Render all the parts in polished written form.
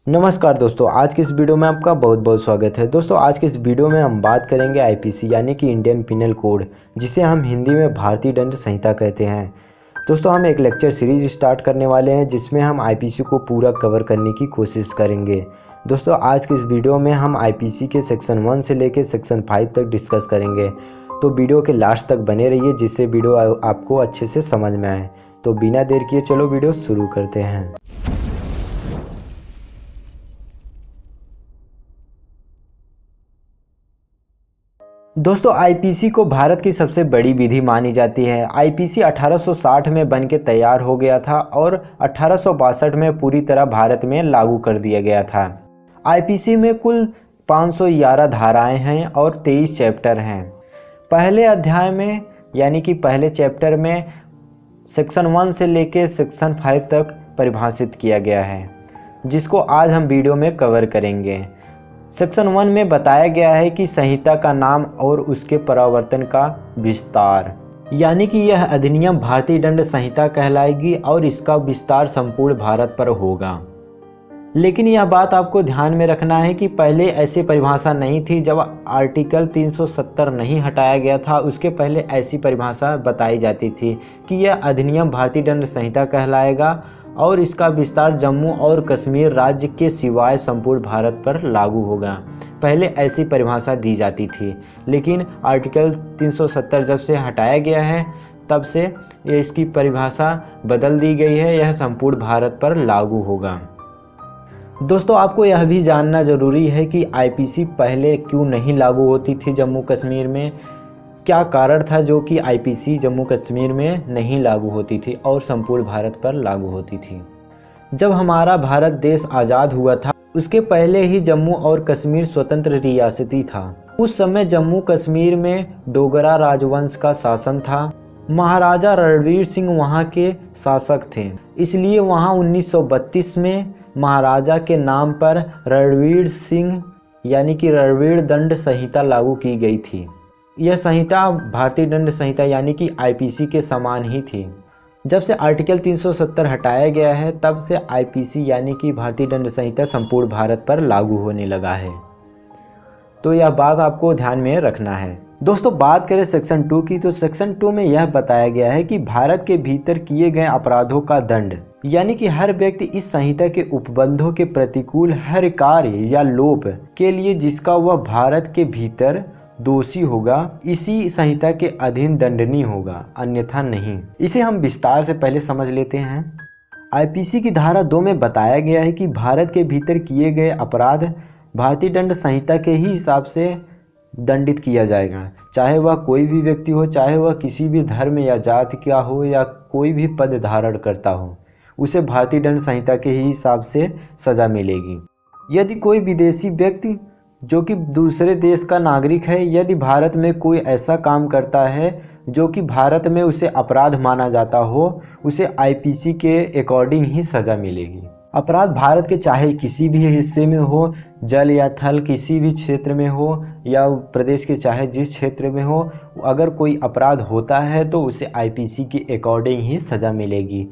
नमस्कार दोस्तों, आज की इस वीडियो में आपका बहुत बहुत स्वागत है। दोस्तों आज की इस वीडियो में हम बात करेंगे आईपीसी यानी कि इंडियन पिनल कोड, जिसे हम हिंदी में भारतीय दंड संहिता कहते हैं। दोस्तों हम एक लेक्चर सीरीज स्टार्ट करने वाले हैं जिसमें हम आईपीसी को पूरा कवर करने की कोशिश करेंगे। दोस्तों आज की इस वीडियो में हम आईपीसी के सेक्शन 1 से लेकर सेक्शन 5 तक डिस्कस करेंगे, तो वीडियो के लास्ट तक बने रहिए जिससे वीडियो आपको अच्छे से समझ में आए। तो बिना देर किए चलो वीडियो शुरू करते हैं। दोस्तों आईपीसी को भारत की सबसे बड़ी विधि मानी जाती है। आईपीसी 1860 में बनके तैयार हो गया था और 1862 में पूरी तरह भारत में लागू कर दिया गया था। आईपीसी में कुल 511 धाराएं हैं और 23 चैप्टर हैं। पहले अध्याय में यानी कि पहले चैप्टर में सेक्शन 1 से लेके सेक्शन 5 तक परिभाषित किया गया है, जिसको आज हम वीडियो में कवर करेंगे। सेक्शन 1 में बताया गया है कि संहिता का नाम और उसके प्रवर्तन का विस्तार, यानी कि यह अधिनियम भारतीय दंड संहिता कहलाएगी और इसका विस्तार संपूर्ण भारत पर होगा। लेकिन यह बात आपको ध्यान में रखना है कि पहले ऐसी परिभाषा नहीं थी। जब आर्टिकल 370 नहीं हटाया गया था उसके पहले ऐसी परिभाषा बताई जाती थी कि यह अधिनियम भारतीय दंड संहिता कहलाएगा और इसका विस्तार जम्मू और कश्मीर राज्य के सिवाय संपूर्ण भारत पर लागू होगा। पहले ऐसी परिभाषा दी जाती थी, लेकिन आर्टिकल 370 जब से हटाया गया है तब से इसकी परिभाषा बदल दी गई है। यह संपूर्ण भारत पर लागू होगा। दोस्तों आपको यह भी जानना ज़रूरी है कि आईपीसी पहले क्यों नहीं लागू होती थी जम्मू कश्मीर में। क्या कारण था जो कि आईपीसी जम्मू कश्मीर में नहीं लागू होती थी और संपूर्ण भारत पर लागू होती थी। जब हमारा भारत देश आज़ाद हुआ था उसके पहले ही जम्मू और कश्मीर स्वतंत्र रियासती था। उस समय जम्मू कश्मीर में डोगरा राजवंश का शासन था। महाराजा रणवीर सिंह वहाँ के शासक थे, इसलिए वहाँ 1932 में महाराजा के नाम पर रणवीर सिंह यानी कि रणवीर दंड संहिता लागू की गई थी। यह संहिता भारतीय दंड संहिता यानी कि आईपीसी के समान ही थी। जब से आर्टिकल 370 हटाया गया है तब से आईपीसी यानी कि भारतीय दंड संहिता संपूर्ण भारत पर लागू होने लगा है। तो यह बात आपको ध्यान में रखना है। दोस्तों बात करें सेक्शन 2 की, तो सेक्शन 2 में यह बताया गया है कि भारत के भीतर किए गए अपराधों का दंड, यानी कि हर व्यक्ति इस संहिता के उपबंधों के प्रतिकूल हर कार्य या लोभ के लिए जिसका वह भारत के भीतर दोषी होगा, इसी संहिता के अधीन दंडनीय होगा, अन्यथा नहीं। इसे हम विस्तार से पहले समझ लेते हैं। आईपीसी की धारा 2 में बताया गया है कि भारत के भीतर किए गए अपराध भारतीय दंड संहिता के ही हिसाब से दंडित किया जाएगा, चाहे वह कोई भी व्यक्ति हो, चाहे वह किसी भी धर्म या जाति का हो या कोई भी पद धारण करता हो, उसे भारतीय दंड संहिता के ही हिसाब से सज़ा मिलेगी। यदि कोई विदेशी व्यक्ति जो कि दूसरे देश का नागरिक है, यदि भारत में कोई ऐसा काम करता है जो कि भारत में उसे अपराध माना जाता हो, उसे आईपीसी के अकॉर्डिंग ही सज़ा मिलेगी। अपराध भारत के चाहे किसी भी हिस्से में हो, जल या थल किसी भी क्षेत्र में हो या प्रदेश के चाहे जिस क्षेत्र में हो, अगर कोई अपराध होता है तो उसे आईपीसी के अकॉर्डिंग ही सज़ा मिलेगी।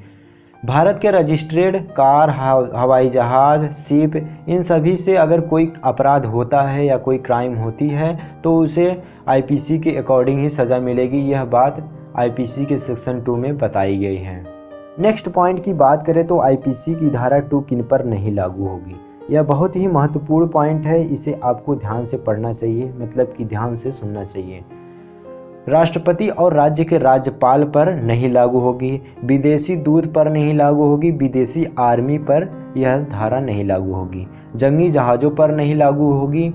भारत के रजिस्ट्रेड कार, हवाई जहाज़, शिप, इन सभी से अगर कोई अपराध होता है या कोई क्राइम होती है तो उसे आईपीसी के अकॉर्डिंग ही सज़ा मिलेगी। यह बात आईपीसी के सेक्शन 2 में बताई गई है। नेक्स्ट पॉइंट की बात करें तो आईपीसी की धारा 2 किन पर नहीं लागू होगी। यह बहुत ही महत्वपूर्ण पॉइंट है, इसे आपको ध्यान से पढ़ना चाहिए, मतलब कि ध्यान से सुनना चाहिए। राष्ट्रपति और राज्य के राज्यपाल पर नहीं लागू होगी, विदेशी दूत पर नहीं लागू होगी, विदेशी आर्मी पर यह धारा नहीं लागू होगी, जंगी जहाज़ों पर नहीं लागू होगी,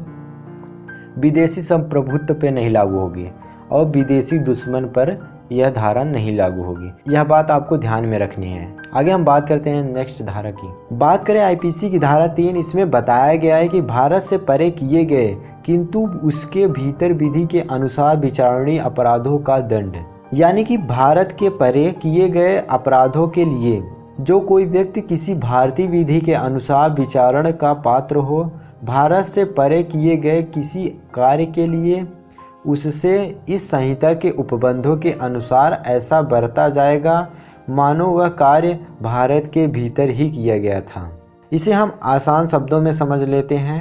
विदेशी संप्रभुत्व पर नहीं लागू होगी और विदेशी दुश्मन पर यह धारा नहीं लागू होगी। यह बात आपको ध्यान में रखनी है। आगे हम बात करते हैं नेक्स्ट धारा की। बात करें आईपीसी की धारा 3, इसमें बताया गया है कि भारत से परे किए गए किंतु उसके भीतर विधि के अनुसार विचारणीय अपराधों का दंड, यानी कि भारत के परे किए गए अपराधों के लिए जो कोई व्यक्ति किसी भारतीय विधि के अनुसार विचारण का पात्र हो, भारत से परे किए गए किसी कार्य के लिए उससे इस संहिता के उपबंधों के अनुसार ऐसा बरता जाएगा मानो वह कार्य भारत के भीतर ही किया गया था। इसे हम आसान शब्दों में समझ लेते हैं।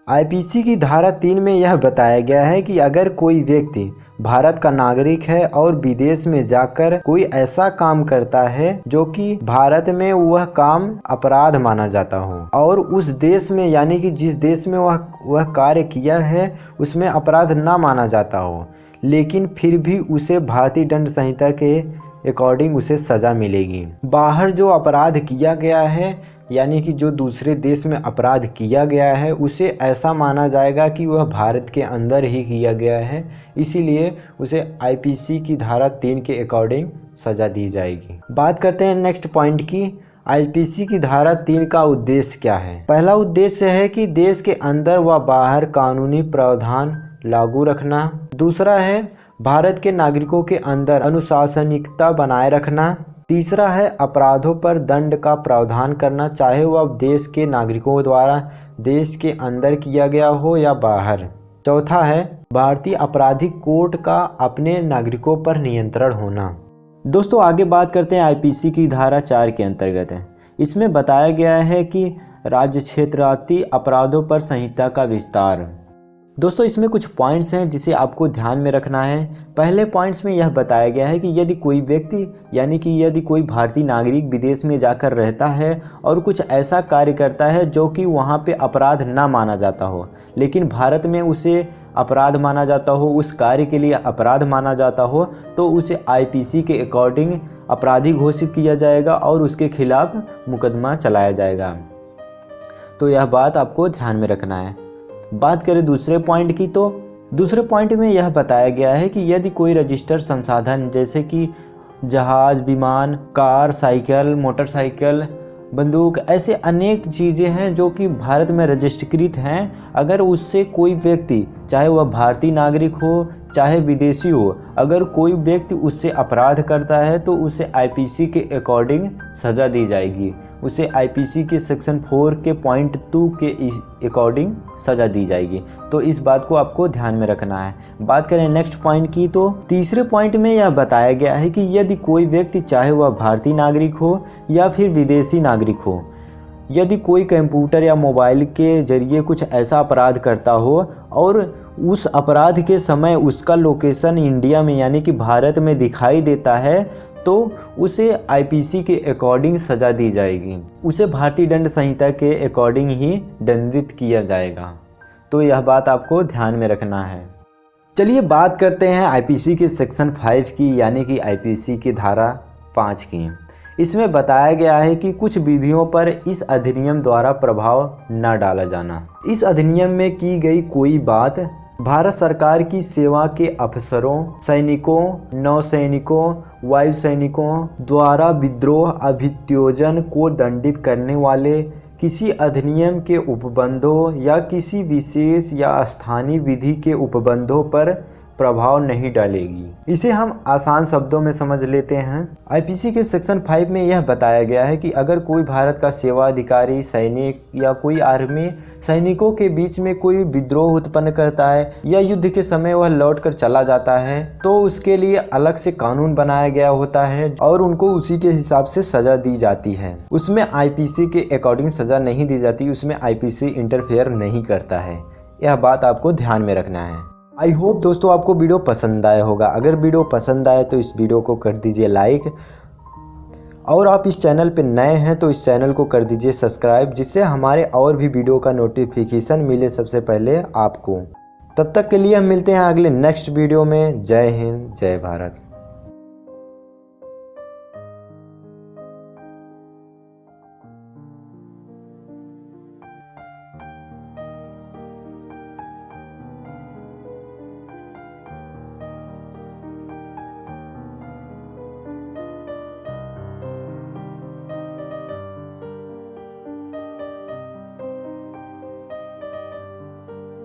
आईपीसी की धारा 3 में यह बताया गया है कि अगर कोई व्यक्ति भारत का नागरिक है और विदेश में जाकर कोई ऐसा काम करता है जो कि भारत में वह काम अपराध माना जाता हो और उस देश में यानी कि जिस देश में वह कार्य किया है उसमें अपराध ना माना जाता हो, लेकिन फिर भी उसे भारतीय दंड संहिता के अकॉर्डिंग उसे सज़ा मिलेगी। बाहर जो अपराध किया गया है यानी कि जो दूसरे देश में अपराध किया गया है उसे ऐसा माना जाएगा कि वह भारत के अंदर ही किया गया है, इसीलिए उसे आईपीसी की धारा 3 के अकॉर्डिंग सज़ा दी जाएगी। बात करते हैं नेक्स्ट पॉइंट की। आईपीसी की धारा 3 का उद्देश्य क्या है? पहला उद्देश्य है कि देश के अंदर व बाहर कानूनी प्रावधान लागू रखना। दूसरा है भारत के नागरिकों के अंदर अनुशासनिकता बनाए रखना। तीसरा है अपराधों पर दंड का प्रावधान करना, चाहे वह देश के नागरिकों द्वारा देश के अंदर किया गया हो या बाहर। चौथा है भारतीय आपराधिक कोड का अपने नागरिकों पर नियंत्रण होना। दोस्तों आगे बात करते हैं आईपीसी की धारा 4 के अंतर्गत है। इसमें बताया गया है कि राज्य क्षेत्रांतीय अपराधों पर संहिता का विस्तार। दोस्तों इसमें कुछ पॉइंट्स हैं जिसे आपको ध्यान में रखना है। पहले पॉइंट्स में यह बताया गया है कि यदि कोई व्यक्ति यानी कि यदि कोई भारतीय नागरिक विदेश में जाकर रहता है और कुछ ऐसा कार्य करता है जो कि वहाँ पे अपराध ना माना जाता हो, लेकिन भारत में उसे अपराध माना जाता हो, उस कार्य के लिए अपराध माना जाता हो, तो उसे आईपीसी के अकॉर्डिंग अपराधी घोषित किया जाएगा और उसके खिलाफ मुकदमा चलाया जाएगा। तो यह बात आपको ध्यान में रखना है। बात करें दूसरे पॉइंट की, तो दूसरे पॉइंट में यह बताया गया है कि यदि कोई रजिस्टर्ड संसाधन जैसे कि जहाज, विमान, कार, साइकिल, मोटरसाइकिल, बंदूक, ऐसे अनेक चीज़ें हैं जो कि भारत में रजिस्ट्रीकृत हैं, अगर उससे कोई व्यक्ति चाहे वह भारतीय नागरिक हो चाहे विदेशी हो, अगर कोई व्यक्ति उससे अपराध करता है तो उसे आईपीसी के अकॉर्डिंग सज़ा दी जाएगी। उसे आईपीसी के सेक्शन 4 के पॉइंट 2 के अकॉर्डिंग सज़ा दी जाएगी। तो इस बात को आपको ध्यान में रखना है। बात करें नेक्स्ट पॉइंट की, तो तीसरे पॉइंट में यह बताया गया है कि यदि कोई व्यक्ति चाहे वह भारतीय नागरिक हो या फिर विदेशी नागरिक हो, यदि कोई कंप्यूटर या मोबाइल के जरिए कुछ ऐसा अपराध करता हो और उस अपराध के समय उसका लोकेशन इंडिया में यानी कि भारत में दिखाई देता है, तो उसे आईपीसी के अकॉर्डिंग सज़ा दी जाएगी। उसे भारतीय दंड संहिता के अकॉर्डिंग ही दंडित किया जाएगा। तो यह बात आपको ध्यान में रखना है। चलिए बात करते हैं आईपीसी के सेक्शन 5 की यानी कि आईपीसी की धारा 5 की। इसमें बताया गया है कि कुछ विधियों पर इस अधिनियम द्वारा प्रभाव न डाला जाना। इस अधिनियम में की गई कोई बात भारत सरकार की सेवा के अफसरों, सैनिकों, नौसैनिकों, वायु सैनिकों द्वारा विद्रोह अभित्योजन को दंडित करने वाले किसी अधिनियम के उपबंधों या किसी विशेष या स्थानीय विधि के उपबंधों पर प्रभाव नहीं डालेगी। इसे हम आसान शब्दों में समझ लेते हैं। आईपीसी के सेक्शन 5 में यह बताया गया है कि अगर कोई भारत का सेवा अधिकारी, सैनिक या कोई आर्मी सैनिकों के बीच में कोई विद्रोह उत्पन्न करता है या युद्ध के समय वह लौट कर चला जाता है, तो उसके लिए अलग से कानून बनाया गया होता है और उनको उसी के हिसाब से सज़ा दी जाती है। उसमें आईपीसी के अकॉर्डिंग सज़ा नहीं दी जाती, उसमें आईपीसी इंटरफेयर नहीं करता है। यह बात आपको ध्यान में रखना है। आई होप दोस्तों आपको वीडियो पसंद आया होगा। अगर वीडियो पसंद आए तो इस वीडियो को कर दीजिए लाइक, और आप इस चैनल पे नए हैं तो इस चैनल को कर दीजिए सब्सक्राइब, जिससे हमारे और भी वीडियो का नोटिफिकेशन मिले सबसे पहले आपको। तब तक के लिए हम मिलते हैं अगले नेक्स्ट वीडियो में। जय हिंद, जय भारत।